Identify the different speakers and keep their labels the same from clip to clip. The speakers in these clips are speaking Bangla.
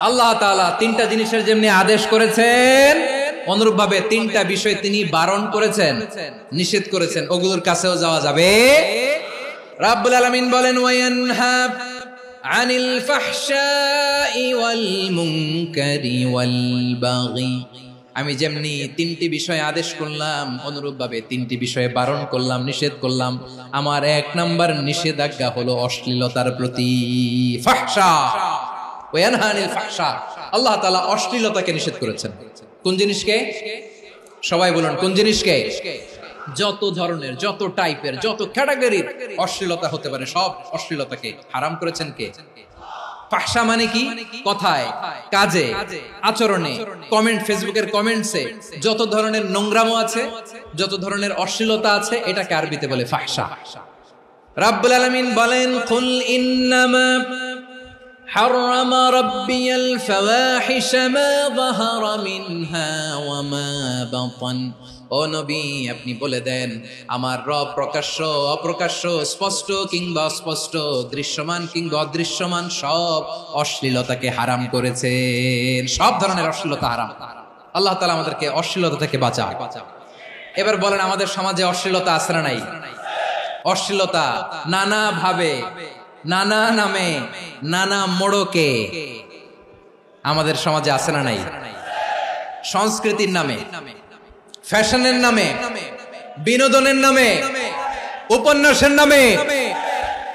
Speaker 1: আল্লাহ তাআলা তিনটা জিনিসের যেমনি আদেশ করেছেন অনুরূপভাবে তিনটা বিষয় তিনি বারণ করেছেন, নিষেধ করেছেন, ওগুলোর কাছেও যাওয়া যাবে। রাব্বুল আলামিন বলেন ওয়ায়ানহা আনিল ফাহশাই ওয়াল মুনকারি ওয়াল বাগি। আমি যেমনি তিনটি বিষয় আদেশ করলাম অনুরূপভাবে তিনটি বিষয়ে বারণ করলাম, নিষেধ করলাম। আমার এক নাম্বার নিষেধাজ্ঞা হলো অশ্লীলতার প্রতি। ফাহশা ওয়ায়ানহা আনিল ফাহশা, আল্লাহ তাআলা অশ্লীলতাকে নিষেধ করেছেন। কোন জিনিসকে? সবাই বলুন কোন জিনিসকে? যত ধরনের, যত টাইপের, যত ক্যাটাগরির অশ্লীলতা হতে পারে সব অশ্লীলতাকে হারাম করেছেন কে? ফাহশা মানে কি? কথায়, কাজে, আচরণে, কমেন্ট, ফেসবুকের কমেন্টসে যত ধরনের নোংরামো আছে, যত ধরনের অশ্লীলতা আছে, এটাকে আরবিতে বলে ফাহশা। রাব্বুল আলামিন বলেন কুল ইন্নামা حرم ربي الفواحش ما ظهر منها وما بطن। ও নবী আপনি বলে দেন আমার রব প্রকাশ্য অপ্রকাশ্য, স্পষ্ট কিংবা অস্পষ্ট, দৃশ্যমান কিংবা অদৃশ্যমান সব অশ্লীলতাকে হারাম করেছেন। সব ধরনের অশ্লীলতা হারাম। আল্লাহ তাআলা আমাদেরকে অশ্লীলতা থেকে বাঁচান। এবার বলেন আমাদের সমাজে অশ্লীলতা আছে না নাই? অশ্লীলতা নানা ভাবে, নানা নামে, নানা মোড়কে আমাদের সমাজে আছে না নাই? সংস্কৃতির নামে, ফ্যাশনের নামে, বিনোদনের নামে, উপন্যাসের নামে,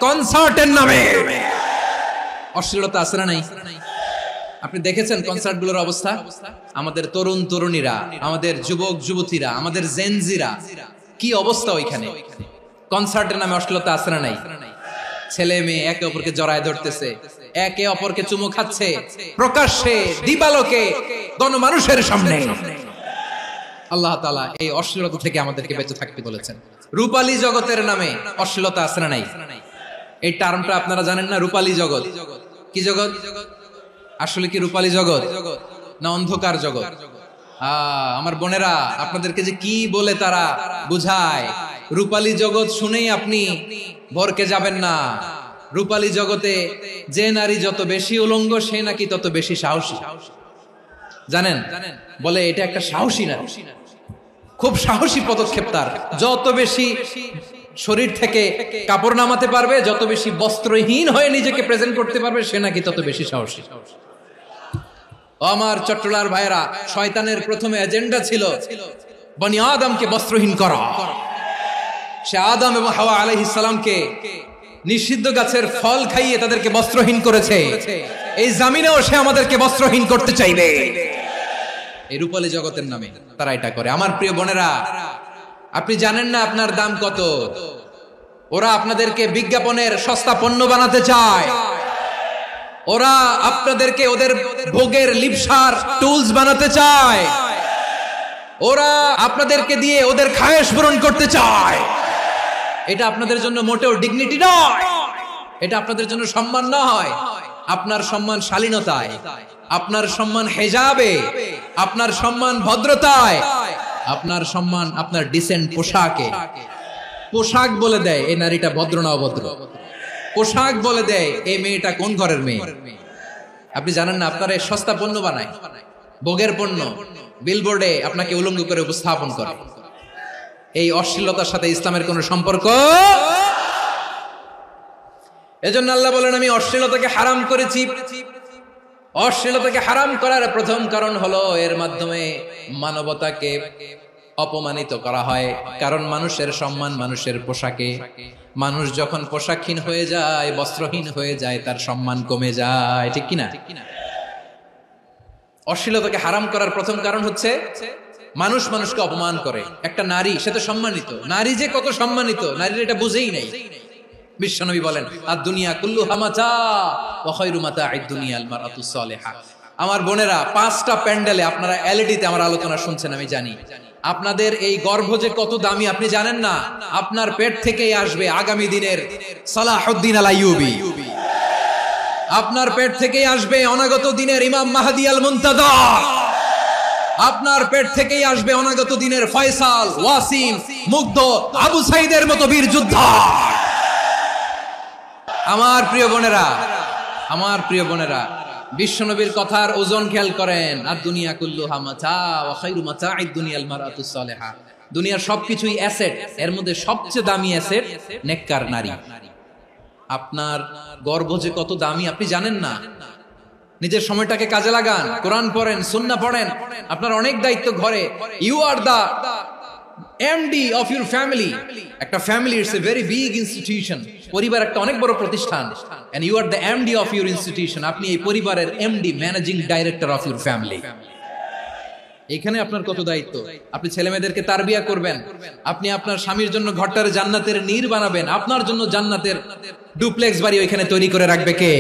Speaker 1: কনসার্টের নামে অশ্লীলতা আছে না নাই? আপনি দেখেছেন কনসার্টগুলোর অবস্থা? আমাদের তরুণ তরুণীরা, আমাদের যুবক যুবতীরা, আমাদের জেনজিরা কি অবস্থা ওইখানে? কনসার্টের নামে অশ্লীলতা আছে না নাই? ছেলে মেয়ে একে অপরকে জড়ায় ধরতেছে, একে অপরকে চুমু খাচ্ছে প্রকাশ্যে, দিবালোকে, গণমানুষের সামনে। আল্লাহ তাআলা এই অশ্লীলতা থেকে আমাদেরকে বেঁচে থাকতে বলেছেন। রূপালী জগতের নামে অশ্লীলতা আছে না নাই? এই টার্মটা আপনারা জানেন না? রূপালী জগৎ কি জগৎ? আসলে কি রূপালী জগৎ না অন্ধকার জগৎ? আমার বোনেরা আপনাদেরকে যে কি বলে তারা বুঝায়, রূপালী জগৎ শুনেই আপনি ভরকে যাবেন না। রূপালী জগতে যে নারী যত বেশি উলঙ্গ সে নাকি তত বেশি সাহসী। জানেন? বলে এটা একটা সাহসী নারী, খুব সাহসী পদক্ষেপ তার। যত বেশি শরীর থেকে কাপড় নামাতে পারবে, যত বেশি বস্ত্রহীন হয়ে নিজেকে প্রেজেন্ট করতে পারবে, সে নাকি তত বেশি সাহসী। আমার চট্টলার ভাইয়েরা, শয়তানের প্রথমে এজেন্ডা ছিল বনি আদমকে বস্ত্রহীন করা। সে আদম এবং হাওয়া আলাইহিস সালামকে নিষিদ্ধ গাছের ফল খাইয়ে তাদেরকে বস্ত্রহীন করেছে। এই জামিনেও সে আমাদেরকে বস্ত্রহীন করতে চাইবে। এই রূপালী জগতের নামে তারা এটা করে। আমার প্রিয় বোনেরা, আপনি জানেন না আপনার দাম কত? ওরা আপনাদেরকে বিজ্ঞাপনের সস্তা পণ্য বানাতে চায়। ওরা আপনাদেরকে ওদের ভোগের লিপসার টুলস বানাতে চায়। ওরা আপনাদেরকে দিয়ে ওদের খায়েশ পূরণ করতে চায়। এটা আপনাদের জন্য মোটেও ডিগনিটি নয়, এটা আপনাদের জন্য সম্মান নয়। আপনার সম্মান শালীনতায়, আপনার সম্মান হেজাবে, আপনার সম্মান ভদ্রতায়, আপনার সম্মান আপনার ডিসেন্ট পোশাকে। পোশাক বলে দেয় এই নারীটা ভদ্র না অভদ্র। পোশাক বলে দেয় এই মেয়েটা কোন ঘরের মেয়ে। আপনি জানেন না? আপনারা সস্তা পণ্য বানায়, ভোগের পণ্য, বিলবোর্ডে আপনাকে উলঙ্গ করে উপস্থাপন করে। এই অশ্লীলতার সাথে ইসলামের কোন সম্পর্ক? এজন্য আল্লাহ বলেন আমি অশ্লীলতাকে হারাম করেছি। অশ্লীলতাকে হারাম করার প্রথম কারণ হলো এর মাধ্যমে মানবতাকে অপমানিত করা হয়। কারণ মানুষের সম্মান মানুষের পোশাকে। মানুষ যখন পোশাকহীন হয়ে যায়, বস্ত্রহীন হয়ে যায়, তার সম্মান কমে যায়। ঠিক কিনা? অশ্লীলতাকে হারাম করার প্রথম কারণ হচ্ছে মানুষ মানুষকে অপমান করে। একটা নারী, সে তো সম্মানিত। নারী যে কত সম্মানিত, নারীর এটা বুঝেই নাই। বিশ্বনবী বলেন আদ-দুনিয়া কুল্লুহা মাতা ওয়া খায়রু মাতা'আদ দুনিয়া আল মারআতুস সালিহা। আমার বোনেরা, 5টা প্যান্ডেলে আপনারা এলইডিতে আমার আলোচনা শুনছেন, আমি জানি। আপনাদের এই গর্ভ যে কত দামি আপনি জানেন না। আপনার পেট থেকেই আসবে আগামী দিনের সালাহুদ্দিন আল আইয়ুবী। আপনার পেট থেকেই আসবে অনাগত দিনের ইমাম মাহদী আল মুনতাযর। আপনার পেট থেকেই আসবে অনাগত দিনের ফয়সাল, ওয়াসিম, মুগ্ধ, আবু সাইদের মতো বীর যোদ্ধা। আমার প্রিয় বোনেরা, আমার প্রিয় বোনেরা, বিশ্বনবীর কথার ওজন খেয়াল করেন, আর দুনিয়া কুল্লুহা মাতা ওয়া খায়রু মাতা'আদ দুনিয়াল মারআতুস সালিহা। দুনিয়ার সবকিছুই অ্যাসেট, এর মধ্যে সবচেয়ে দামি অ্যাসেট নেককার নারী। আপনার গর্ভ যে কত দামি আপনি জানেন না। নিজের সময়টাকে কাজে লাগান, কোরআন পড়েন, সুন্নাহ পড়েন। আপনার অনেক দায়িত্ব ঘরে। You are the MD of your family. একটা family it's a very big institution. পরিবার একটা অনেক বড় প্রতিষ্ঠান, and you are the MD of your institution. আপনি এই পরিবারের MD, managing director of your family. এখানে আপনার কত দায়িত্ব। আপনি ছেলে মেয়েদেরকে তারবিয়া করবেন, আপনি আপনার স্বামীর জন্য ঘরটার জান্নাতের নীড় বানাবেন, আপনার জন্য জান্নাতের ডুপ্লেক্স বাড়ি ওইখানে তৈরি করে রাখবে কে?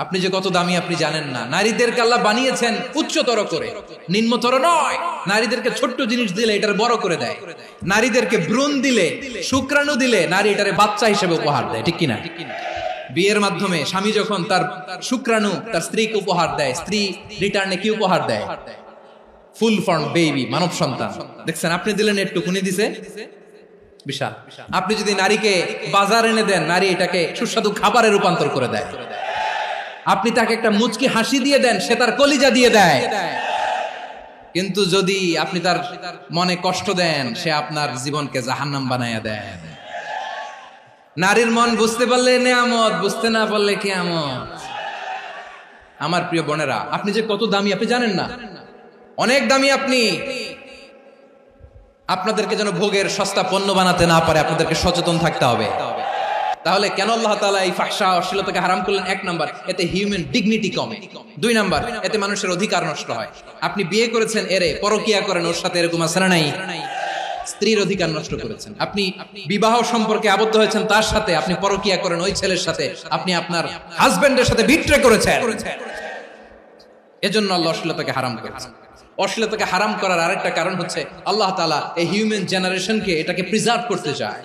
Speaker 1: আপনি যে কত দামি আপনি জানেন না। নারীদেরকে আল্লাহ বানিয়েছেন উচ্চতর করে, নিম্নতর নয়। নারীদেরকে ছোট্ট জিনিস দিলে এটার বড় করে দেয়। নারীদেরকে ভ্রূণ দিলে, শুক্রাণু দিলে নারী এটারে বাচ্চা হিসেবে উপহার দেয়, ঠিক কিনা? বিয়ের মাধ্যমে স্বামী যখন তার শুক্রাণু তার স্ত্রীকে উপহার দেয়, স্ত্রী রিটার্নে কি উপহার দেয়? ফুল ফর্ম বেবি, মানব সন্তান। দেখছেন, আপনি দিলেন একটুকুনি, দিছে বিশাল। আপনি যদি নারীকে বাজার এনে দেন, নারী এটাকে সুস্বাদু খাবারে রূপান্তর করে দেয়। আপনি তাকে একটা মুচকি হাসি দিয়ে দেন, সে তার কলিজা দিয়ে দেয়। কিন্তু যদি আপনি তার মনে কষ্ট দেন, সে আপনার জীবনকে জাহান্নাম বানায়া দেয়। নারীর মন বুঝতে পারলে নেয়ামত, বুঝতে না পারলে কিয়ামত। আমার প্রিয় বোনেরা, আপনি যে কত দামি আপনি জানেন না। অনেক দামি আপনি। আপনাদেরকে যেন ভোগের সস্তা পণ্য বানাতে না পারে, আপনাদেরকে সচেতন থাকতে হবে। তাহলে কেন আল্লাহ তাআলা এই ফাহশা অশ্লীলতাকে হারাম করলেন? 1 নাম্বার, এতে হিউম্যান ডিগনিটি কমে। 2 নাম্বার, এতে মানুষের অধিকার নষ্ট হয়। আপনি বিয়ে করেছেন, এরে পরকিয়া করেন, ওর সাথে এরকম আছে না নাই? স্ত্রীর অধিকার নষ্ট করেছেন। আপনি বিবাহ সম্পর্কে আবদ্ধ হয়েছেন তার সাথে, আপনি পরকিয়া করেন ওই ছেলের সাথে, আপনি আপনার হাজবেন্ডের সাথে বিট্রে করেছেন। এজন্য আল্লাহ অশ্লীলতাকে হারাম করেছেন। অশ্লীলতাকে হারাম করার আরেকটা কারণ হচ্ছে আল্লাহ তাআলা এই হিউম্যান জেনারেশনকে এটাকে প্রিজার্ভ করতে চায়।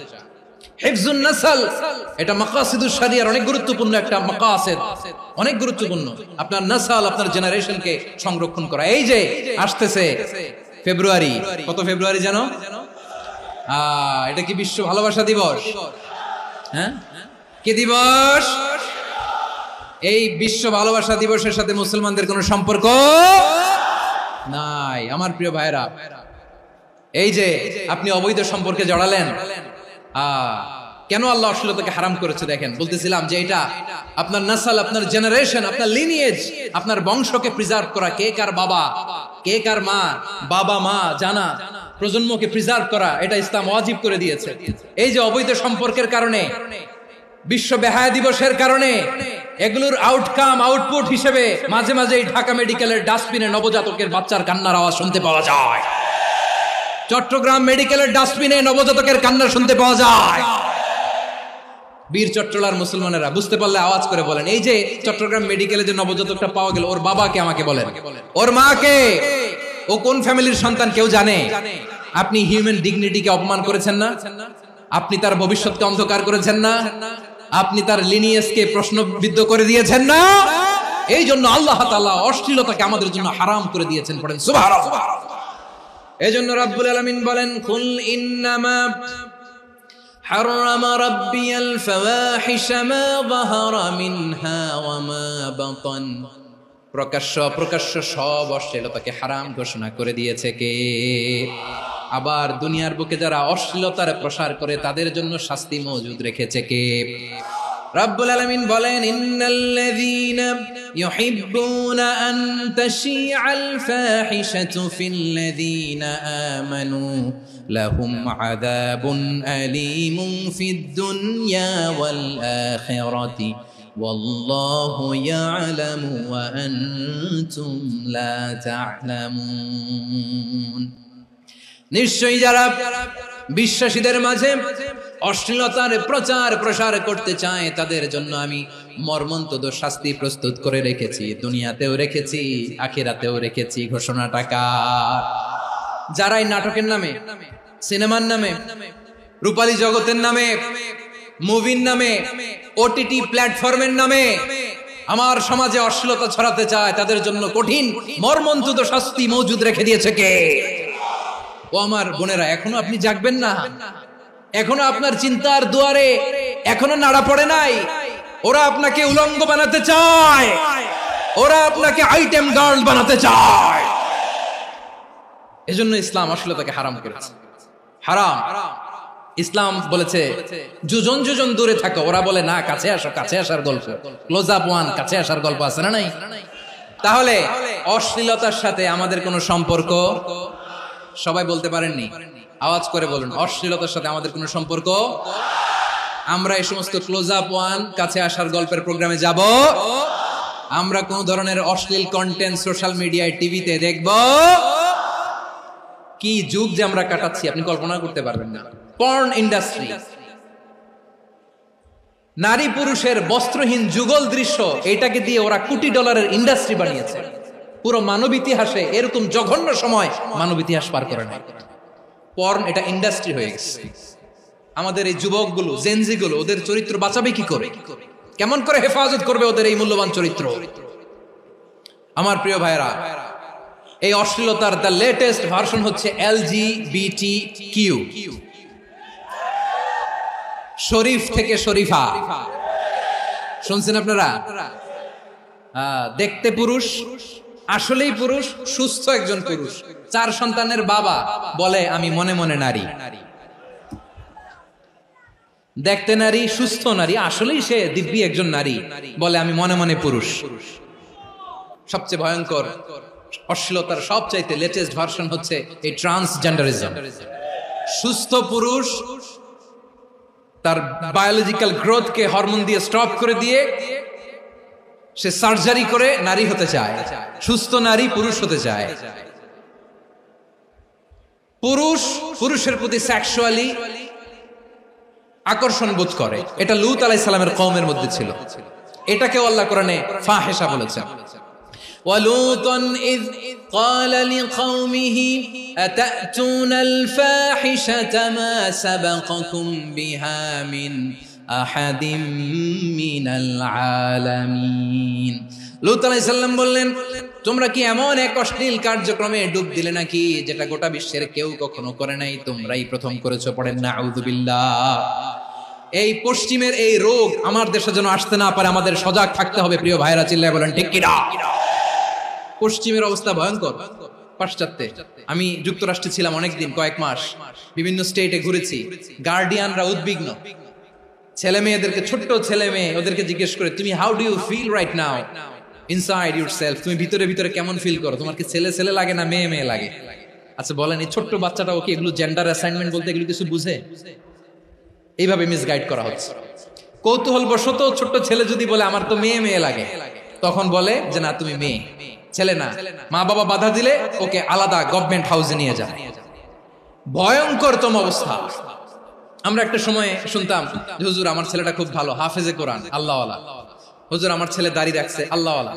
Speaker 1: হিফজুন নাসল, এটা মাকাসিদুশ শরিয়ার অনেক গুরুত্বপূর্ণ একটা মাকাসিদ, অনেক গুরুত্বপূর্ণ। আপনার নাসল, আপনার জেনারেশনকে সংরক্ষণ করা। এই যে আসতেছে ফেব্রুয়ারি, কত ফেব্রুয়ারি জানো? এটা কি বিশ্ব ভালোবাসা দিবস? হ্যাঁ, কি দিবস? এই বিশ্ব ভালোবাসা দিবসের সাথে মুসলমানদের কোনো সম্পর্ক নাই। আমার প্রিয় ভাইরা, এই যে আপনি অবৈধ সম্পর্কে জড়ালেন, কেন আল্লাহ অশ্লীলতাকে হারাম করেছে? দেখেন, বলতেছিলাম যে এটা আপনার নাসল, আপনার জেনারেশন, আপনার লিনিয়েজ, আপনার বংশকে প্রিজার্ভ করা। কে কার বাবা, কে কার মা, বাবা মা জানা, প্রজন্মকে প্রিজার্ভ করা, এটা ইসলাম ওয়াজিব করে দিয়েছে। এই যে অবৈধ সম্পর্কের কারণে, বিশ্ব বেহায়া দিবসের কারণে, এগুলোর আউটকাম, আউটপুট হিসেবে মাঝে মাঝে এই ঢাকা মেডিকেলের ডাস্টবিনে নবজাতকের বাচ্চার কান্নার আওয়াজ শুনতে পাওয়া যায়। চট্টগ্রাম মেডিকেলের ডাস্টবিনে নবজাতকের কান্না শুনতে পাওয়া যায়। বীর চট্টলার মুসলমানেরা বুঝতে পারলে আওয়াজ করে বলেন, এই যে চট্টগ্রাম মেডিকেলে যে নবজাতকটা পাওয়া গেল, ওর বাবাকে আমাকে বলেন, ওর মাকে, ও কোন ফ্যামিলির সন্তান কেউ জানে? আপনি হিউম্যান ডিগনিটিকে অপমান করেছেন না? আপনি তার ভবিষ্যৎকে অন্ধকার করেছেন না? আপনি তার লিনিয়েজকে প্রশ্নবিদ্ধ করে দিয়েছেন না? এই জন্য আল্লাহ তাআলা অশ্লীলতাকে আমাদের জন্য হারাম করে দিয়েছেন। পড়েন সুবহানাল্লাহ। এজন্য রাব্বুল আলামিন বলেন, কুল ইন্নামা হারামা রাব্বিয়াল ফাওয়াহিশা মা যাহারা মিনহা ওয়া মা বাতান। প্রকাশ্য অপ্রকাশ্য সব অশ্লীলতাকে হারাম ঘোষণা করে দিয়েছে কে? আবার দুনিয়ার বুকে যারা অশ্লীলতার প্রসার করে তাদের জন্য শাস্তি মজুদ রেখেছে কে? রাব্বুল আলামিন বলেন, ইন্নাল্লাযীনা ইউহিব্বুনা আন তাশিআল ফাহিশাতু ফিল্লাযীনা আমানু লাহুম আযাবুন আলীমুন ফিদ দুনিয়া ওয়াল আখিরাতি ওয়াল্লাহু ইয়ালামু ওয়া আনতুম লা তা'লামুন। নিশ্চয়ই যারা বিশ্বাসীদের মাঝে অশ্লীলতার প্রচার প্রসার করতে চায় তাদের জন্য আমি মর্মন্তুদ শাস্তি প্রস্তুত করে রেখেছি, দুনিয়াতেও রেখেছি, আখিরাতেও রেখেছি। ঘোষণাটা কার? যারাই নাটকের নামে, সিনেমার নামে, রূপালী জগতের নামে, মুভির নামে, ওটিটি প্ল্যাটফর্মের নামে আমার সমাজে অশ্লীলতা ছড়াতে চায় তাদের জন্য কঠিন মর্মন্তুদ শাস্তি মজুদ রেখে দিয়েছে কে? ও আমার বোনেরা, এখনো আপনি জাগবেন না? এখনো আপনার চিন্তার দুয়ারে এখনো নাড়া পড়ে নাই? ওরা আপনাকে উলঙ্গ বানাতে চায়, ওরা আপনাকে আইটেম গার্ল বানাতে চায়। এজন্য ইসলাম অশ্লীলতাকে হারাম করেছে। হারাম। ইসলাম বলেছে যোজন যোজন দূরে থাকো, ওরা বলে না কাছে আসো, কাছে আসার গল্প, ক্লোজ আপ ওয়ান, কাছে আসার গল্প আছে না নাই? তাহলে অশ্লীলতার সাথে আমাদের কোনো সম্পর্ক? সবাই বলতে পারেননি, আওয়াজ করে বলুন, অশ্লীলতার সাথে আমাদের কোনো সম্পর্ক? আমরা এই সমস্ত ক্লোজ আপ ওয়ান, কাছে আসার গল্পের প্রোগ্রামে যাব? আমরা কোন ধরনের অশ্লীল কন্টেন্ট সোশ্যাল মিডিয়ায়, টিভিতে দেখব? কি যুগ যে আমরা কাটাচ্ছি আপনি কল্পনা করতে পারবেন না। পর্ন ইন্ডাস্ট্রি, নারী পুরুষের বস্ত্রহীন যুগল দৃশ্য, এটাকে দিয়ে ওরা কোটি ডলারের ইন্ডাস্ট্রি বানিয়েছে। পুরো মানব ইতিহাসে এরকম জঘন্য সময় মানব ইতিহাস পার করে না। পর্ন এটা ইন্ডাস্ট্রি হয়ে গেছে। আমাদের এই যুবকগুলো, জেনজিগুলো, ওদের চরিত্র বাঁচাবে কি করে? কেমন করে হেফাজত করবে ওদের এই মূল্যবান চরিত্র? আমার প্রিয় ভাইরা, এই অশ্লীলতার দ্য লেটেস্ট ভার্সন হচ্ছে LGBTQ, শরীফ থেকে শরীফা। শুনছেন আপনারা? দেখতে পুরুষ, আসলেই পুরুষ, সুস্থ একজন পুরুষ, 4 সন্তানের বাবা, বলে আমি মনে মনে নারী। দেখতে নারী, সুস্থ নারী, আসলেই সে দিব্যি একজন নারী, বলে আমি মনে মনে পুরুষ। সবচেয়ে ভয়ঙ্কর অশ্লীলতার সবচাইতে লেটেস্ট ভার্সন হচ্ছে এই ট্রান্সজেন্ডারিজম। সুস্থ পুরুষ তার বায়োলজিক্যাল গ্রোথকে হরমোন দিয়ে স্টপ করে দিয়ে সে সার্জারি করে নারী হতে চায়। সুস্থ নারী পুরুষ হতে চায়। পুরুষ পুরুষের প্রতি সেক্সুয়ালি আকর্ষণ বোধ করে। এটা লূত আলাইহিস সালামের কওমের মধ্যে ছিল। এটাকে আল্লাহ কোরআনে ফাহিশা বলেছেন। وَلُوطًا إِذْ قَالَ لِقَوْمِهِ أَتَأْتُونَ الْفَاحِشَةَ مَا سَبَقَكُمْ بِهَا مِنْ أَحَدٍ مِنَ الْعَالَمِينَ। লূত আলাইহিস সালাম বললেন, তোমরা কি এমন এক অশ্লীল কার্যক্রমে ডুব দিলে নাকি যেটা গোটা বিশ্বের কেউ কখনো করে নাই, তোমরাই প্রথম করেছো? পড়েন নাউযুবিল্লাহ। এই পশ্চিমের এই রোগ আমার দেশে যেন আসতে না পারে, আমাদের সজাগ থাকতে হবে। প্রিয় ভাইরা চিল্লায় বলেন ঠিক কিনা? পশ্চিমের অবস্থা ভয়ঙ্কর। পাশ্চাত্যে, আমি যুক্তরাষ্ট্রে ছিলাম অনেকদিন, কয়েক মাস, বিভিন্ন স্টেটে ঘুরেছি। গার্ডিয়ানরা উদ্বিগ্ন, ছেলে মেয়েদেরকে, ছোট্ট ছেলে মেয়ে, ওদেরকে জিজ্ঞেস করে, তুমি how do you feel right now inside yourself? তুমি ভিতরে ভিতরে কেমন ফিল করো? তোমার কি ছেলে ছেলে লাগে না মেয়ে মেয়ে লাগে? আচ্ছা বলেন, এই ছোট্ট বাচ্চাটা ওকে এগুলো জেন্ডার অ্যাসাইনমেন্ট বলতে এগুলো কিছু বুঝে? এইভাবে মিসগাইড করা হচ্ছে। কৌতূহল বশত ছোট্ট ছেলে যদি বলে আমার তো মেয়ে মেয়ে লাগে, তখন বলে যে না তুমি মেয়ে, ছেলে না। মা বাবা বাধা দিলে ওকে আলাদা গভর্নমেন্ট হাউসে নিয়ে যায়। ভয়ঙ্করতম অবস্থা। আমরা একটা সময় শুনতাম, হুজুর আমার ছেলেটা খুব ভালো, হাফেজে কোরআন, আল্লাহওয়ালা। হুজুর আমার ছেলে দাড়ি রাখছে, আল্লাহওয়ালা।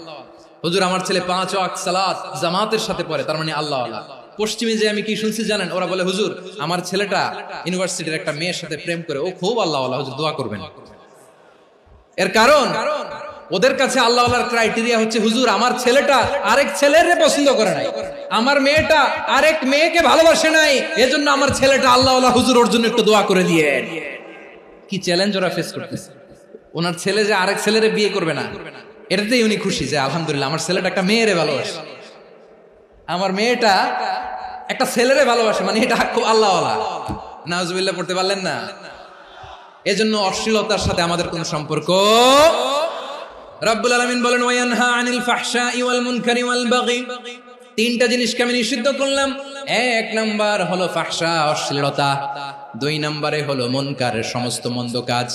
Speaker 1: হুজুর আমার ছেলে 5 ওয়াক্ত সালাত জামাতের সাথে পড়ে, তার মানে আল্লাহওয়ালা। পশ্চিমে যে আমি কি শুনছি জানেন? ওরা বলে হুজুর আমার ছেলেটা ইউনিভার্সিটির একটা মেয়ের সাথে প্রেম করে, ও খুব আল্লাহওয়ালা, হুজুর দোয়া করবেন। এর কারণ ওদের কাছে আল্লাহওয়ালার ক্রাইটেরিয়া হচ্ছে হুজুর আমার ছেলেটা আরেক ছেলের পছন্দ করে নাই, আমার মেয়েটা আরেক মেয়েকে ভালোবাসে নাই, এজন্য আমার ছেলেটা আল্লাহওয়ালা, হুজুর ওর জন্য একটু দোয়া করে দিয়ে। কি চ্যালেঞ্জ ওরা ফেস করতেছে। ওনার ছেলে যে আরেক ছেলেরে বিয়ে করবে না, এটাতেই উনি খুশি যে আলহামদুলিল্লাহ আমার ছেলেটা একটা মেয়েরে ভালোবাসে, আমার মেয়েটা একটা ছেলেরে ভালোবাসে, মানে এটা খুব আল্লাহওয়ালা। নাউজুবিল্লাহ পড়তে পারলেন না? এজন্য অশ্লীলতার সাথে আমাদের কোনো সম্পর্ক। রব্বুল আলামিন বলেন ওয়ায়ানহা আনিল ফাহশাই ওয়াল মুনকারি ওয়াল বাগি। 3টা জিনিসকে আমি নিষিদ্ধ করলাম। 1 নাম্বার হলো ফাহশা, অশ্লীলতা। 2 নম্বরে হলো মুনকার, সমস্ত মন্দ কাজ।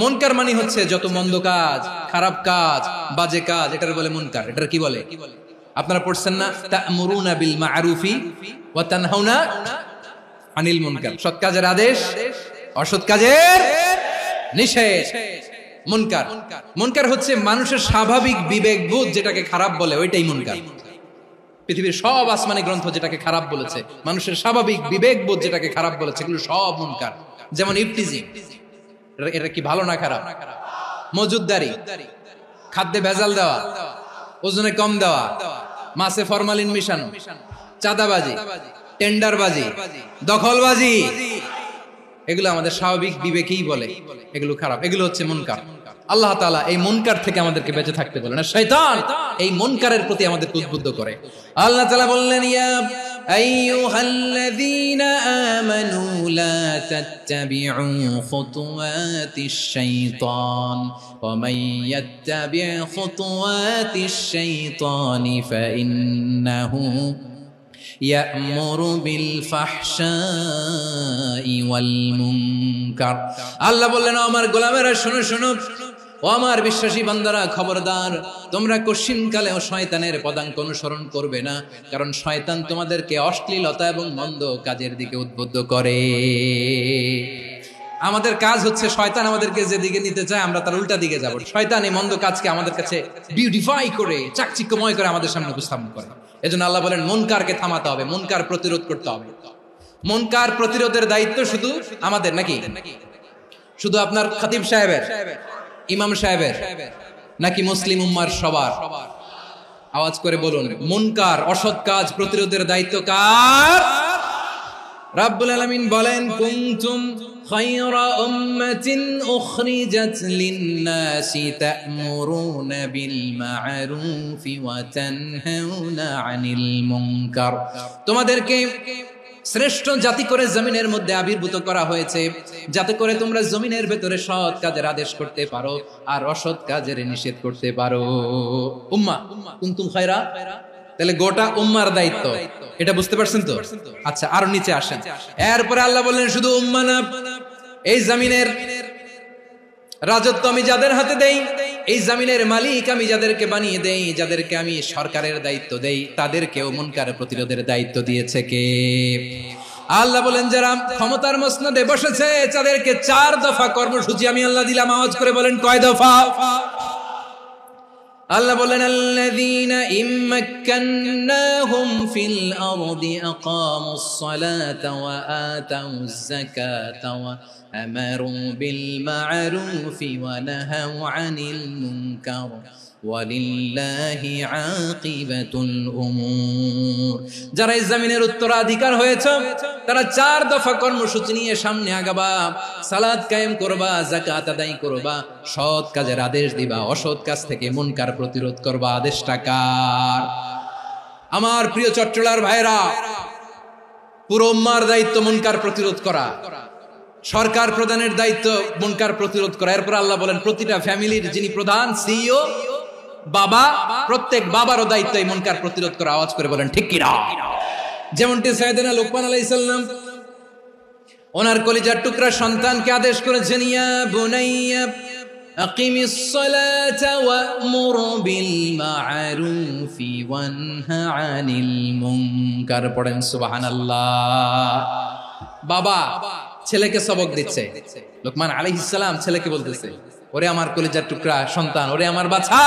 Speaker 1: মুনকার মানে হচ্ছে যত মন্দ কাজ, খারাপ কাজ, বাজে কাজ, এটার বলে মুনকার। এটার কি বলে? আপনারা পড়ছেন না, তা'মুরুনা বিল মা'রুফি ওয়া তানহাউনা আনিল মুনকার। সৎ কাজের আদেশ, অসৎ কাজের নিষেধ। মুনকার, মুনকার হচ্ছে মানুষের স্বাভাবিক বিবেকবোধ যেটাকে খারাপ বলে, ওইটাই মুনকার। পৃথিবীর সব আসমানি গ্রন্থ যেটাকে খারাপ বলেছে, মানুষের স্বাভাবিক বিবেকবোধ যেটাকে খারাপ বলেছে, এগুলো সব মুনকার। যেমন ইফতিজিং, এটা কি ভালো না খারাপ? মজুদদারি, খাদ্যে ভেজাল দেওয়া, ওজনে কম দেওয়া, মাছে ফরমালিন মিশানো, চাঁদাবাজি, টেন্ডারবাজি, দখলবাজি, এগুলো আমাদের স্বাভাবিক বিবেকেই বলে এগুলো খারাপ, এগুলো হচ্ছে মুনকার। আল্লাহ তাআলা এই মুনকার থেকে আমাদেরকে বেঁচে থাকতে বলেন, আর শয়তান এই মুনকারের প্রতি আমাদেরকে উদ্বুদ্ধ করে। আল্লাহ তাআলা বললেন, ইয়া আইয়ুহাল্লাযীনা আমানু লা তাত্তাবিউ খুতুওয়াতিশ শাইতান ওয়া মান ইয়াত্তাবি' খুতুওয়াতিশ শাইতানি ফাইন্নাহু ইয়া'মুরু বিল ফাহশাই ওয়াল মুনকার। আল্লাহ বললেন, আমার গোলামেরা শোনো শোনো, ও আমার বিশ্বাসী বান্দারা খবরদার, তোমরা কশিনকালেও শয়তানের পদাঙ্ক অনুসরণ করবে না, কারণ শয়তান তোমাদেরকে অশ্লীলতা এবং মন্দ কাজের দিকে উদ্বুদ্ধ করে। আমাদের কাজ হচ্ছে শয়তান আমাদেরকে যেদিকে নিতে চায় আমরা তার উল্টা দিকে যাব। শয়তান এই মন্দ কাজকে আমাদের কাছে বিউটিফাই করে, চাকচিক্যময় করে আমাদের সামনে উপস্থাপন করে। এজন্য আল্লাহ বলেন, মুনকারকে থামাতে হবে, মুনকার প্রতিরোধ করতে হবে। মুনকার প্রতিরোধের দায়িত্ব শুধু আমাদের নাকি? শুধু আপনার খতিব সাহেবের, ইমাম সাহেবের, নাকি মুসলিম উম্মার সবার? আওয়াজ করে বলুন, মুনকার অসৎ কাজ প্রতিরোধের দায়িত্ব কার? রাব্বুল আলামিন বলেন, কুনতুম খায়রা উম্মাতিন উখরিজাত লিন-নাসি তা'মুরুনা বিল মা'রুফি ওয়া তানহাউনা আনিল মুনকার। তোমাদেরকে শ্রেষ্ঠ জাতি করে জমিনের মধ্যে আবির্ভূত করা হয়েছে, যাতে করে তোমরা জমিনের ভেতরে সৎ কাজের আদেশ করতে পারো আর অসৎ কাজের নিষেধ করতে পারো। উম্মাহ, কুনতুম খায়রা, তাহলে গোটা উম্মার দায়িত্ব, এটা বুঝতে পারছেন তো? আচ্ছা, আরো নিচে আসেন। এরপরে আল্লাহ বললেন, শুধু উম্মাহ না, এই জমিনের রাজত্ব আমি যাদের হাতে দেই, এই জমিনের মালিক আমি যাদেরকে বানিয়ে দেই, যাদেরকে আমি সরকারের দায়িত্ব দেই, তাদেরকেও মুনকার প্রতিরোধের দায়িত্ব দিয়েছে কে? আল্লাহ বলেন, যারা ক্ষমতার মসনদে বসেছে তাদেরকে 4 দফা কর্মসূচি আমি আল্লাহ দিলাম। আওয়াজ করে বলেন, কয় দফা? আল্লাহ বলেন, আল্লাযীনা ইম্মাক্কান্নাহুম ফিল আরদি আকামুস সালাতা ওয়া আতাউজ যাকাতা ওয়া আমারু বিল মা'রুফি ওয়া নাহাউ আনিল মুনকার ওয়ালিল্লাহি আকিবাতুল উমুর। যারা এই জমিনের উত্তরাধিকার হয়েছে তারা 4 দফা কর্মসূচি নিয়ে সামনে আগাবা। সালাত কায়েম করবা, যাকাত আদায় করবা, সৎ কাজের আদেশ দিবা, অসৎ কাজ থেকে মুনকার প্রতিরোধ করবা। আদেশটা কার? আমার প্রিয় চট্টলার ভাইরা, পুরো উম্মার দায়িত্ব মুনকার প্রতিরোধ করা, সরকার প্রধানের দায়িত্ব মুনকার প্রতিরোধ করা। এরপর আল্লাহ বলেন, প্রতিটা ফ্যামিলির যিনি প্রধান সিইও বাবা, প্রত্যেক বাবারও দায়িত্ব এই মুনকার প্রতিরোধ করা। আওয়াজ করে বলেন ঠিক কিনা? যেমনটি সাইয়েদনা লুকমান আলাইহিস সালাম ওনার কলিজার টুকরা সন্তানকে আদেশ করেছেন, ইয়া বুনাইয়া আকিমিস সালাতা ওয়া'মুর বিল মা'রুফি ওয়ানহা আনিল মুনকার। পড়েন সুবহানাল্লাহ। বাবা ছেলেকে সবক দিচ্ছে, লুকমান আলাইহিস সালাম ছেলেকে বলতেছে, ওরে আমার কলিজার টুকরা সন্তান, ওরে আমার বাছা,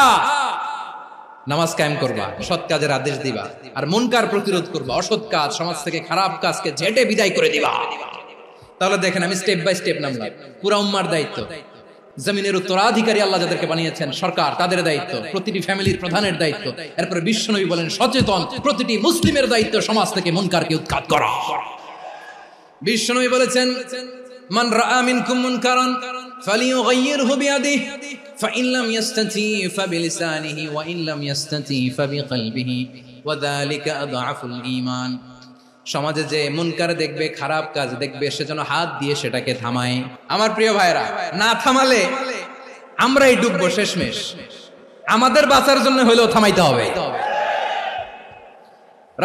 Speaker 1: নামাজ কায়েম করবা, সৎ কাজের আদেশ দিবা, আর মুনকার প্রতিরোধ করবা, অসৎ কাজ, সমাজ থেকে খারাপ কাজকে ঝেঁটে বিদায় করে দিবা। তাহলে দেখেন, আমি স্টেপ বাই স্টেপ নামলাম। পুরা উম্মার দায়িত্ব, জমিনের উত্তরাধিকারী আল্লাহ যাদেরকে বানিয়েছেন সরকার, তাদের দায়িত্ব, প্রতিটি ফ্যামিলির প্রধানের দায়িত্ব। এরপরে বিশ্বনবী বলেন, সচেতন প্রতিটি মুসলিমের দায়িত্ব সমাজ থেকে মুনকারকে উৎখাত করা। বিশ্বনবী বলেছেন, মান রাআ মিনকুম মুনকারান ফালিয়ুগাইয়িরহু বিয়াদিহি ফাইন লাম ইয়াসতাতি ফাবিলিসানিহি ওয়া ইন লাম ইয়াসতাতি ফাবিকলবিহি ওয়া যালিকা আযআফুল ঈমান। সমাজে যে মুনকার দেখবে, খারাপ কাজ দেখবে, সেজন্য হাত দিয়ে সেটাকে থামায়। আমার প্রিয় ভাইরা, না থামালে আমরাই ডুববো শেষমেশ। আমাদের বাঁচার জন্য হলেও থামাইতে হবে।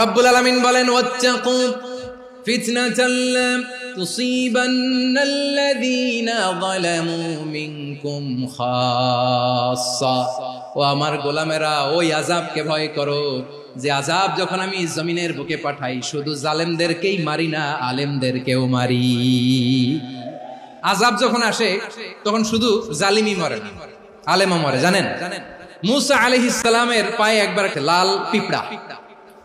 Speaker 1: রব্বুল আলামিন বলেন, ওয়াত্তাকু ফিতনাতাল লা তুসিবান্নাল্লাযীনা যালামু মিনকুম খাসসা। ও আমার গোলামেরা, ওই আযাবকে ভয় করো যে আযাব যখন আমি জমিনের বুকে পাঠাই, শুধু জালেমদেরকেই মারি না, আলেমদেরকেও মারি। আযাব যখন আসে তখন শুধু জালিমই মরে না, আলেমও মরে। জানেন, মূসা আলাইহিস সালামের পায়ে একবার একটা লাল পিঁপড়া,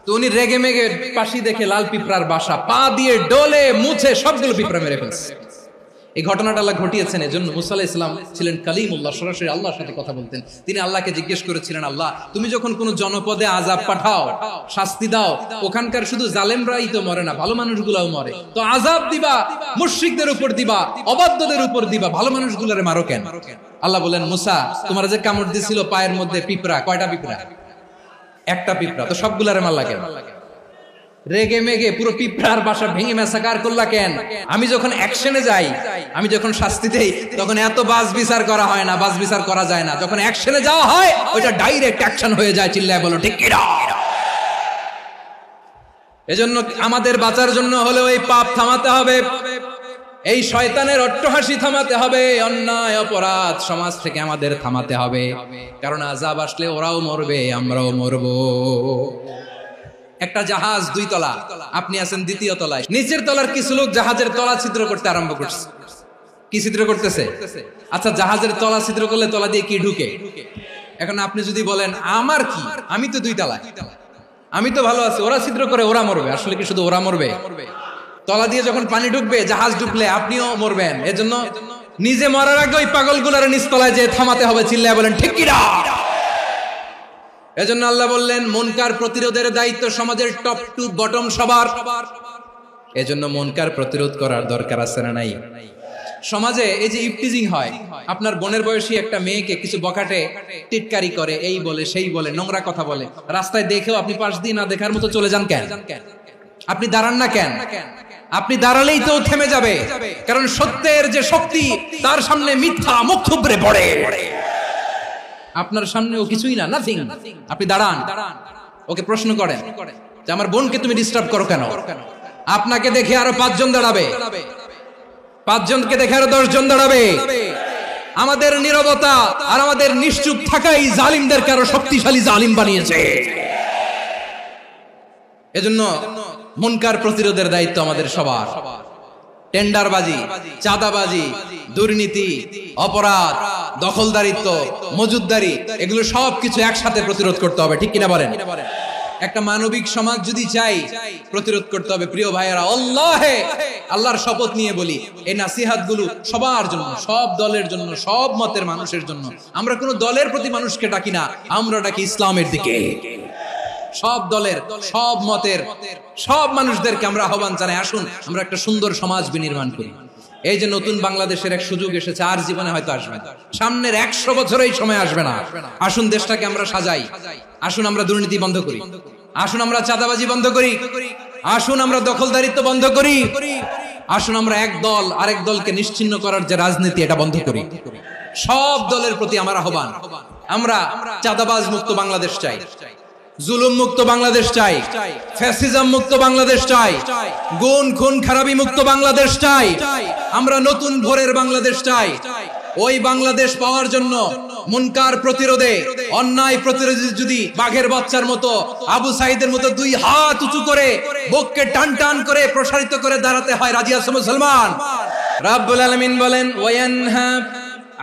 Speaker 1: তো উনি রেগে মেগে পাশি দেখে লাল পিঁপড়ার বাসা, পা দিয়ে ডলে মুছে সবগুলো পিঁপড়া মেরে ফেলছে। এই ঘটনাটা আল্লাহ ঘটিয়েছেন এজন্য মুসা আলাইহিস সালাম ছিলেন কালিমুল্লাহ, সরাসরি আল্লাহর সাথে কথা বলতেন। তিনি আল্লাহকে জিজ্ঞেস করেছিলেন, আল্লাহ তুমি যখন কোনো জনপদে আযাব পাঠাও, শাস্তি দাও, ওখানকার শুধু জালেমরাই তো মরে না, ভালো মানুষগুলাও মরে, তো আযাব দিবা মুশরিকদের উপর দিবা, অবাধ্যদের উপর দিবা, ভালো মানুষগুলোরে মারো কেন? আল্লাহ বলেন, মুসা তোমার যে কামড় দিছিল পায়ের মধ্যে পিঁপড়া, কয়টা পিঁপড়া? একটা পিঁপড়া, তো সবগুলারে মারলা কেন? রেগে মেগে পুরো পিঁপড়ার বাসা ভেঙে ম্যাসাকার করলা কেন? আমি যখন অ্যাকশনে যাই, আমি যখন শাস্তি দেই, তখন এত বাস বিচার করা হয় না, বাস বিচার করা যায় না। যখন অ্যাকশনে যাওয়া হয়, ওইটা ডাইরেক্ট অ্যাকশন হয়ে যায়। চিল্লায় বলো ঠিক কিনা? এজন্য আমাদের বাঁচার জন্য হলেও এই পাপ থামাতে হবে, এই শয়তানের অট্টহাসি থামাতে হবে, অন্যায় অপরাধ সমাজ থেকে আমাদের থামাতে হবে। কারণ আযাব আসলে ওরাও মরবে, আমরাও মরবো। একটা জাহাজ 2 তলা, আপনি আছেন 2য় তলায়, নিচের তলার কিছু লোক জাহাজের তলা ছিদ্র করতে আরম্ভ করছে। কি ছিদ্র করতেছে? আচ্ছা, জাহাজের তলা ছিদ্র করলে তলা দিয়ে কি ঢুকে? এখন আপনি যদি বলেন আমার কি, আমি তো 2 তলায়, আমি তো ভালো আছি, ওরা ছিদ্র করে ওরা মরবে। আসলে কি শুধু ওরা মরবে? তলা দিয়ে যখন পানি ঢুকবে, জাহাজ ঢুকলে আপনিও মরবেন। এজন্য নিজে মরার আগে ওই পাগলগুলোর নিচ তলায় যে থামাতে হবে। চিল্লায় বলেন ঠিক কিনা? এজন্য আল্লাহ বললেন মুনকার প্রতিরোধের দায়িত্ব সমাজের টপ টু বটম সবার। এজন্য মুনকার প্রতিরোধ করার দরকার আছে না নাই? সমাজে এই যে ইফটিজিং হয়, আপনার বোনের বয়সী একটা মেয়েকে কিছু বকাটে টিটকারি করে, এই বলে সেই বলে, নোংরা কথা বলে, রাস্তায় দেখেও আপনি পাশ দিয়ে না দেখার মতো চলে যান কেন? আপনি দাঁড়ান না কেন? আপনি দাঁড়ালেই তো থেমে যাবে, কারণ সত্যের যে শক্তি, তার সামনে মিথ্যা মুখ থুবড়ে পড়ে। আপনার সামনে ও কিছুই না, নাথিং। আপনি দাঁড়ান, ওকে প্রশ্ন করেন যে আমার বোনকে তুমি ডিস্টার্ব করো কেন? আপনাকে দেখে আরো 5 জন দাঁড়াবে, 5 জনকে দেখে আরো 10 জন দাঁড়াবে। আমাদের নীরবতা আর আমাদের নিশ্চুপ থাকাই জালিমদেরকে আরো শক্তিশালী জালিম বানিয়েছে। এজন্য মুনকার প্রতিরোধের দায়িত্ব আমাদের সবার। টেন্ডারবাজি, চাঁদাবাজি, দুর্নীতি, অপরাধ, দখলদারিত্ব, মজুদদারি, এগুলো সবকিছু একসাথে প্রতিরোধ করতে হবে। ঠিক কিনা বলেন? একটা মানবিক সমাজ যদি চাই, প্রতিরোধ করতে হবে। প্রিয় ভাইয়েরা, আল্লাহর শপথ নিয়ে বলি, এই নাসিহাত গুলো সবার জন্য, সব দলের জন্য, সব মতের মানুষের জন্য। আমরা কোনো দলের প্রতি মানুষকে ডাকি না, আমরা ডাকি ইসলামের দিকে। সব দলের, সব মতের, সব মানুষদেরকে আমরা আহ্বান জানাই, আসুন আমরা একটা সুন্দর সমাজ বিনির্মাণ করি। এই যে নতুন বাংলাদেশের এক সুযোগ এসেছে, আর জীবনে হয়তো আসবে না, সামনের 100 বছর এই সময় আসবে না। আসুন দেশটাকে আমরা সাজাই, আসুন আমরা দুর্নীতি বন্ধ করি, আসুন আমরা চাঁদাবাজি বন্ধ করি, আসুন আমরা দখলদারিত্ব বন্ধ করি, আসুন আমরা এক দল আরেক দলকে নিশ্চিহ্ন করার যে রাজনীতি, এটা বন্ধ করি। সব দলের প্রতি আমার আহ্বান, আমরা চাঁদাবাজ মুক্ত বাংলাদেশ চাই, জুলুম মুক্ত বাংলাদেশ চাই, ফ্যাসিজম মুক্ত বাংলাদেশ চাই, গুণ খুন খারাপি মুক্ত বাংলাদেশ চাই, আমরা নতুন ভোরের বাংলাদেশ চাই। ওই বাংলাদেশ পাওয়ার জন্য মুনকার প্রতিরোধে, অন্যায় প্রতিরোধে যদি বাঘের বাচ্চার মতো, আবু সাইদের মতো 2 হাত উঁচু করে, বুককে টান টান করে প্রসারিত করে দাঁড়াতে হয়, রাজি আছো মুসলমান? রাব্বুল আলামিন বলেন, ওয়ায়ানহা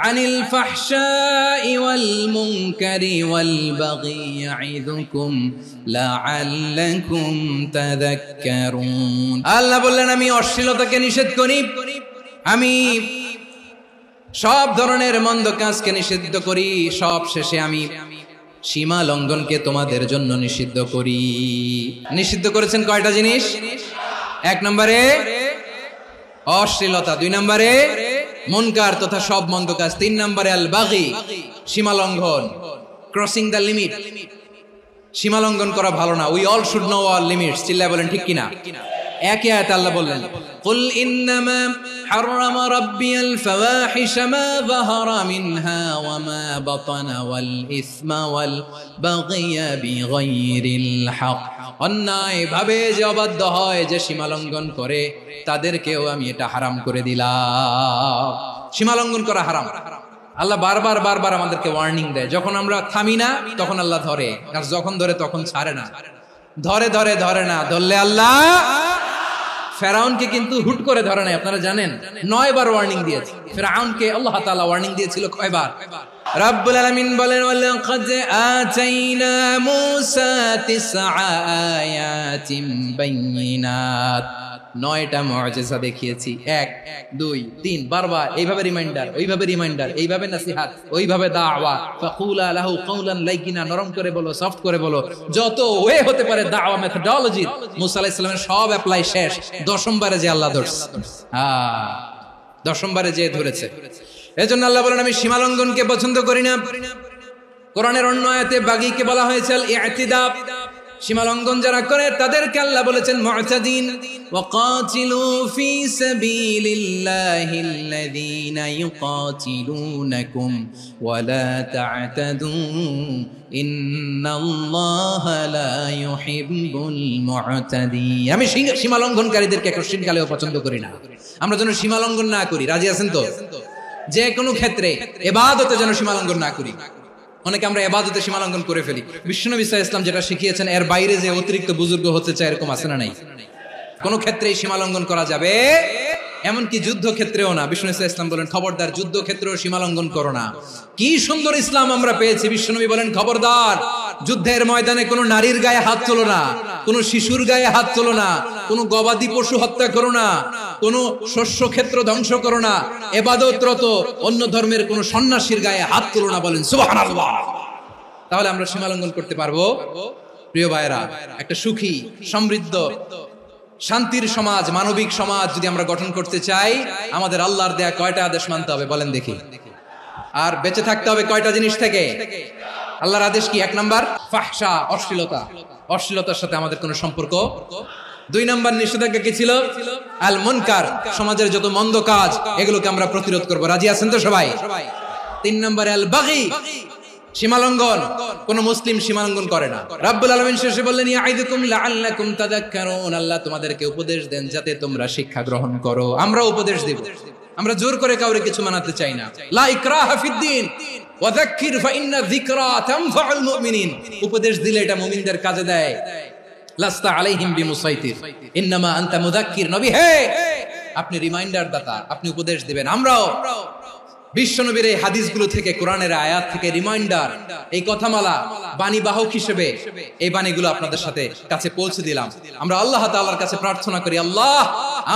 Speaker 1: আনিল ফাহশাই ওয়াল মুনকারি ওয়াল বাগি ইয়াইদুকুম লাআল্লাকুম তাযাক্কারুন। আল্লাহ বললেন, আমি অশ্লীলতাকে নিষেধ করি, আমি সব ধরনের মন্দ কাজকে নিষিদ্ধ করি, সব শেষে আমি সীমা লঙ্ঘনকে তোমাদের জন্য নিষিদ্ধ করি। নিষিদ্ধ করেছেন কয়টা জিনিস? 1 নম্বরে অশ্লীলতা, 2 নম্বরে মুনকার তথা সব মন্দ কাজ, 3 নম্বরে আল বাগি, সীমা লঙ্ঘন, ক্রসিং দ্য লিমিট। সীমা লঙ্ঘন করা ভালো না। We all should know our limits. চিল্লায় বলেন ঠিক কিনা? একই আয়াতে আল্লাহ বললেন, কুল ইন্নামা হাররামা রাব্বিয়াল ফাওয়াহিশা মা যাহারা মিনহা ওয়া মা বাতানা ওয়াল ইসমা ওয়াল বাগিয়া বিগাইরিল হক। অন্যায় ভাবে যে অবাধ্য হয়, যে সীমা লঙ্ঘন করে, তাদেরকেও আমি এটা হারাম করে দিলাম। সীমা লঙ্ঘন করা হারাম। আল্লাহ বারবার বারবার আমাদেরকে ওয়ার্নিং দেয়। যখন আমরা থামি না, তখন আল্লাহ ধরে, আর যখন ধরে তখন ছাড়ে না। ধরে ধরে ধরে না, ধরলে আল্লাহ। ফেরাউনকে কিন্তু হুট করে ধরে নাই, আপনারা জানেন, 9 বার ওয়ার্নিং দিয়েছে। ফেরাউনকে আল্লাহ তাআলা ওয়ার্নিং দিয়েছিল কয়বার? রাব্বুল আলামিন বলেন ওয়ালাকাদ আতাইনা মূসা 9 আয়াতিন বাইয়িনাত, 9টা মুআজিজা দেখিয়েছি। 1 2 3 বারবার এইভাবে রিমাইন্ডার, ওইভাবে রিমাইন্ডার, এইভাবে নসিহত, ওইভাবে দাওয়া। ফাকুলা লাহু কাওলান লাইয়িনা, নরম করে বলো, সফট করে বলো, যত ওয়ে হতে পারে দাওয়া মেথোডোলজি মূসা আলাইহিস সালামের সব অ্যাপ্লাই শেষ। 10ম বারে যে আল্লাহ ধরছে, 10ম বারে যে ধরেছে। এজন্য আল্লাহ বলেন আমি সীমালঙ্ঘনকে পছন্দ করি না। কোরআনের অন্য আয়াতে বাগীকে বলা হয়েছে ইতিদা, সীমালঙ্ঘন যারা করে তাদেরকে আল্লাহ বলেছেন মুতাদিন। ওয়াকাতিলু ফি সাবিলিল্লাহিল্লাযীনা ইউকাতিলুনাকুম ওয়ালা তা'তাদু ইন্নাল্লাহা লা ইউহিব্বুল মুতাদিন। আমি সীমালঙ্ঘনকারীদেরকে কোশ্চিনকালেও পছন্দ করি না। আমরা যেন সীমালঙ্ঘন না করি, রাজি আছেন তো? যে কোনো ক্ষেত্রে ইবাদতে যেন সীমালঙ্ঘন না করি। অনেকে আমরা ইবাদতে সীমালঙ্ঘন করে ফেলি। বিশ্বনবী সাল্লাল্লাহু আলাইহি ওয়াসাল্লাম যেটা শিখিয়েছেন এর বাইরে যে অতিরিক্ত বুজুর্গ হতে চায় এরকম আছে না নাই? কোন ক্ষেত্রেই সীমালঙ্ঘন করা যাবে, এমনকি যুদ্ধ ক্ষেত্রেও না। বিশ্বনবী সাল্লাল্লাহু আলাইহি ওয়াসাল্লাম বলেন খবরদার যুদ্ধ ক্ষেত্রেও সীমালঙ্ঘন করো না। কি সুন্দর ইসলাম আমরা পেয়েছি। বিশ্বনবী বলেন খবরদার যুদ্ধের ময়দানে কোনো নারীর গায়ে হাত তোলো না, কোনো শিশুর গায়ে হাত তোলো না, কোনো গবাদি পশু হত্যা করো না, কোনো শস্য ক্ষেত্র ধ্বংস করো না, ইবাদতরত অন্য ধর্মের কোনো সন্ন্যাসীর গায়ে হাত তোলো না। বলেন সুবহানাল্লাহ। তাহলে আমরা সীমালঙ্ঘন করতে পারবো? প্রিয় ভাইরা, একটা সুখী, সমৃদ্ধ, শান্তির সমাজ, মানবিক সমাজ যদি আমরা গঠন করতে চাই, আমাদের আল্লাহর দেয়া কয়টা আদেশ মানতে হবে বলেন দেখি? আর বেঁচে থাকতে হবে কয়টা জিনিস থেকে? আল্লাহর আদেশ কি? 1 নাম্বার ফাহশা, অশ্লীলতা, অশ্লীলতার সাথে আমাদের কোনো সম্পর্ক। 2 নাম্বার নিষেধাজ্ঞা কি ছিল? আল মুনকার, সমাজের যত মন্দ কাজ এগুলোকে আমরা প্রতিরোধ করব। রাজি আছেন তো সবাই? 3 নাম্বার আল বাগী, সীমালঙ্ঘন। কোন মুসলিম সীমালঙ্ঘন করে না। রাব্বুল আলামিন শেষে বললেন ইয়াইদুকুম লাআল্লাকুম তাযাক্কারুন, আল্লাহ তোমাদেরকে উপদেশ দেন যাতে তোমরা শিক্ষা গ্রহণ করো। আমরা উপদেশ দেব, আমরা জোর করে কাউরে কিছু মানাতে চাই না। লা ইকরাহা ফিদ্দিন ওয়া যাক্কির ফাইন্না যিকরা তানফাউল মুমিনিন, উপদেশ দিলে এটা মুমিনদের কাজে দেয়। লাস্তা আলাইহিম বিমুসাইতির ইন্নামা আনতা মুযাক্কির, নবী হে আপনি রিমাইন্ডার দাতা, আপনি উপদেশ দিবেন। আমরাও বিশ্বনবীর এই হাদিসগুলো থেকে, কোরআনের আয়াত থেকে রিমাইন্ডার, এই কথামালা বাণী বাহক হিসেবে এই বাণীগুলো আপনাদের সাথে কাছে পৌঁছে দিলাম। আমরা আল্লাহ তাআলার কাছে প্রার্থনা করি, আল্লাহ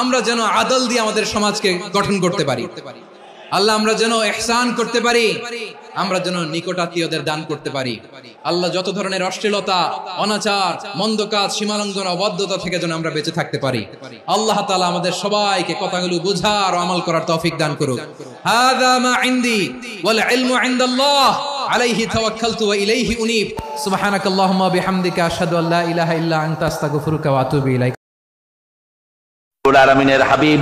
Speaker 1: আমরা যেন আদল দিয়ে আমাদের সমাজকে গঠন করতে পারি। আল্লাহ আমরা যেন ইহসান করতে পারি, আমরা যেন নিকটাত্মীয়দের দান করতে পারি। আল্লাহ যত ধরনের অশ্লীলতা, অনাচার, মন্দ কাজ, সীমালঙ্ঘন, অবাধ্যতা থেকে যেন আমরা বেঁচে থাকতে পারি। আল্লাহ তাআলা আমাদের সবাইকে কথাগুলো বোঝার ও আমল করার তৌফিক দান করুক। হাযা মা ইনদি ওয়াল ইলমু ইনদাল্লাহ আলাইহি তাওয়াক্কালতু ওয়া ইলাইহি উনীব। সুবহানাকাল্লাহুম্মা ওয়া বিহামদিকা আশহাদু আল্লা ইলাহা ইল্লা আনতা আস্তাগফিরুকা ওয়া আতুবু ইলাইক।
Speaker 2: আলামিনের হাবিব